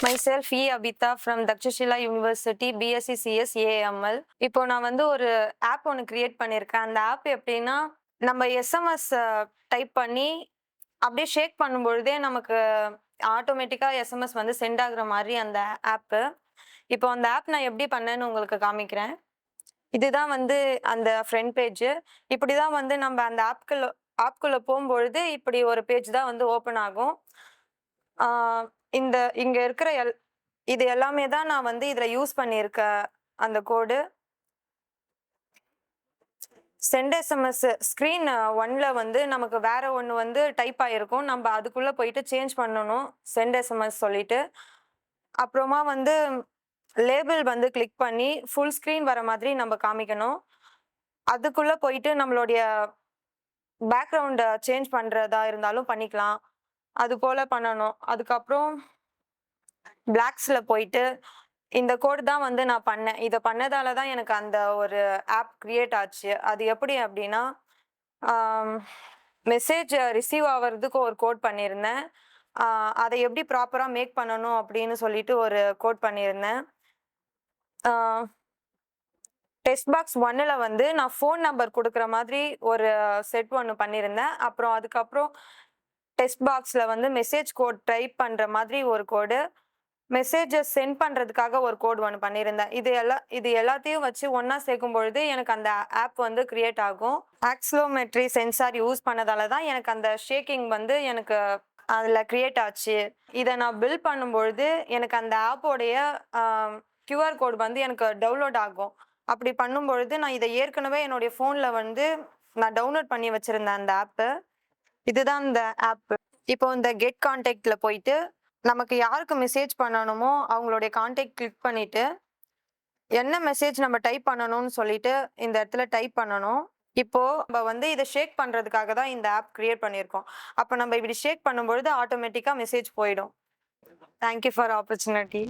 Myself E. Abita from Dakshashila University, BSc CS AML. இப்போ நான் வந்து ஒரு ஆப் ஒன்று கிரியேட் பண்ணியிருக்கேன். அந்த ஆப் எப்படின்னா, நம்ம எஸ்எம்எஸ் டைப் பண்ணி அப்படியே ஷேக் பண்ணும்பொழுதே நமக்கு ஆட்டோமேட்டிக்கா எஸ்எம்எஸ் வந்து சென்ட் ஆகுற மாதிரி அந்த ஆப்பு. இப்போ அந்த ஆப் நான் எப்படி பண்ணேன்னு உங்களுக்கு காமிக்கிறேன். இதுதான் வந்து அந்த ஃப்ரண்ட் பேஜ். இப்படிதான் வந்து நம்ம அந்த ஆப்குள்ள போகும்பொழுது இப்படி ஒரு பேஜ் தான் வந்து ஓப்பன் ஆகும். இங்க இருக்கிற இது எல்லாமே தான் நான் வந்து இதுல யூஸ் பண்ணியிருக்க அந்த கோடு. சென்ட் எஸ்எம்எஸ் ஸ்க்ரீன் 1ல வந்து நமக்கு வேற ஒன்று வந்து டைப் ஆயிருக்கும். நம்ம அதுக்குள்ள போயிட்டு சேஞ்ச் பண்ணணும் சென்ட் எஸ்எம்எஸ் சொல்லிட்டு. அப்புறமா வந்து லேபிள் வந்து கிளிக் பண்ணி ஃபுல் ஸ்க்ரீன் வர மாதிரி நம்ம காமிக்கணும். அதுக்குள்ள போயிட்டு நம்மளுடைய பேக்ரவுண்டை சேஞ்ச் பண்றதா இருந்தாலும் பண்ணிக்கலாம். அது போல பண்ணணும். அதுக்கப்புறம் பிளாக்ஸ்ல போயிட்டு இந்த கோட் தான் வந்து நான் பண்ணேன். இதை பண்ணதால தான் எனக்கு அந்த ஒரு ஆப் கிரியேட் ஆச்சு. அது எப்படி அப்படின்னா, மெசேஜ் ரிசீவ் ஆகிறதுக்கு ஒரு கோட் பண்ணியிருந்தேன். அதை எப்படி ப்ராப்பரா மேக் பண்ணணும் அப்படின்னு சொல்லிட்டு ஒரு கோட் பண்ணியிருந்தேன். டெக்ஸ்ட் பாக்ஸ் 1ல வந்து நான் ஃபோன் நம்பர் கொடுக்குற மாதிரி ஒரு செட் ஒன்று பண்ணியிருந்தேன். அப்புறம் அதுக்கப்புறம் டெக்ஸ்ட் பாக்ஸ்ல வந்து மெசேஜ் கோட் டைப் பண்ற மாதிரி ஒரு கோடு, மெசேஜஸ் சென்ட் பண்றதுக்காக ஒரு கோட் ஒன்று பண்ணியிருந்தேன். இது எல்லாத்தையும் வச்சு ஒன்னா சேர்க்கும் பொழுது எனக்கு அந்த ஆப் வந்து கிரியேட் ஆகும். ஆக்சிலோமெட்ரி சென்சார் யூஸ் பண்ணதால தான் எனக்கு அந்த ஷேக்கிங் வந்து எனக்கு அதுல கிரியேட் ஆச்சு. இதை நான் பில்ட் பண்ணும்பொழுது எனக்கு அந்த ஆப்போடைய QR கோட் வந்து எனக்கு டவுன்லோட் ஆகும். அப்படி பண்ணும்பொழுது நான் இதை ஏற்கனவே என்னுடைய ஃபோன்ல வந்து நான் டவுன்லோட் பண்ணி வச்சிருந்தேன் அந்த ஆப்பு. இதுதான் இந்த ஆப். இப்போ இந்த கெட் கான்டாக்ட்ல போயிட்டு நமக்கு யாருக்கு மெசேஜ் பண்ணணுமோ அவங்களுடைய கான்டாக்ட் கிளிக் பண்ணிட்டு என்ன மெசேஜ் நம்ம டைப் பண்ணணும்னு சொல்லிட்டு இந்த இடத்துல டைப் பண்ணணும். இப்போ நம்ம வந்து இதை ஷேக் பண்றதுக்காக தான் இந்த ஆப் கிரியேட் பண்ணியிருக்கோம். அப்போ நம்ம இப்படி ஷேக் பண்ணும்பொழுது ஆட்டோமேட்டிக்கா மெசேஜ் போயிடும். Thank you for opportunity.